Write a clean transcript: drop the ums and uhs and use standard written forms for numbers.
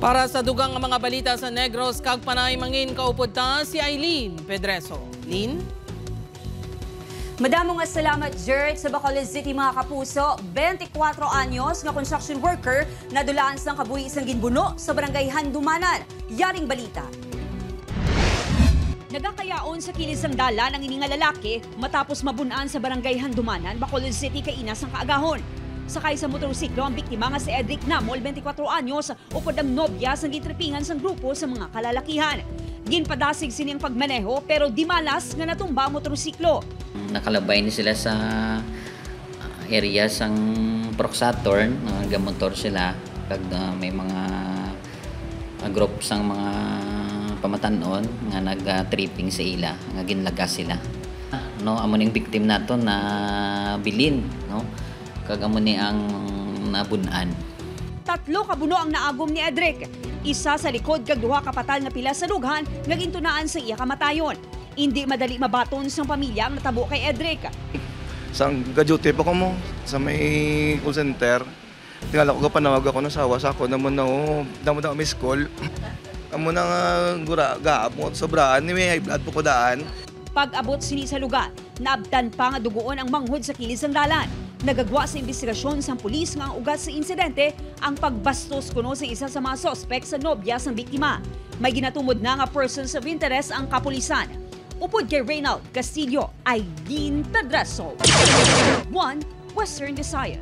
Para sa dugang nga mga balita sa Negros, kag panay mangin kaupod ta si Eileen Pedreso. Lin? Madamo nga salamat, Jert, sa Bacolod City mga kapuso. 24 anyos nga construction worker na dulaan sang kabuhi isang ginbuno sa barangay Handumanan. Yaring balita. Nagakayaon sa kilis ng dala ng ininga lalaki matapos mabunan sa barangay Handumanan, Bacolod City kay Inas ang kaagahon. Sakay sa motorsiklo ang biktima nga si Edric Namol, 24 anyos, upod ang nobya sang gitripingan sang grupo sa mga kalalakihan. Ginpadasig sini ang pagmaneho pero di malas nga natumba ang motorsiklo. Nakalabay ni sila sa area sang Proxator, nagamotor sila kag may mga group sang mga pamatanon nga nag-tripping sa ila, nga ginlagas sila. No, amo ning victim nato na bilin, no? Kag amo ni ang nabunan. 3 kabuno ang naagom ni Edric. Isa sa likod kag 2 kapatal nga pila sa dughan nga gintunaan sa iya kamatayon. Hindi madali mabaton sang pamilya ang natabo kay Edric. Sang gadyute pa ko mo sa may call center. Tingala ko panawag ako ng sawa sa ako naman na damo na miss call. Amo na nga gura gaap sobraan ni may high blood po ko daan. Pag-abot sini sa lugar, naabdan pa nga dugoon ang manghod sa kilis ng dalan. Nagagwa sa investigasyon sa pulis nga ang ugat sa insidente ang pagbastos kuno sa isa sa mga sospek sa nobya ng biktima. May ginatumod na nga persons of interest ang kapulisan. Upod kay Reynald Castillo, Eileen Pedreso, 1 Western Visayas.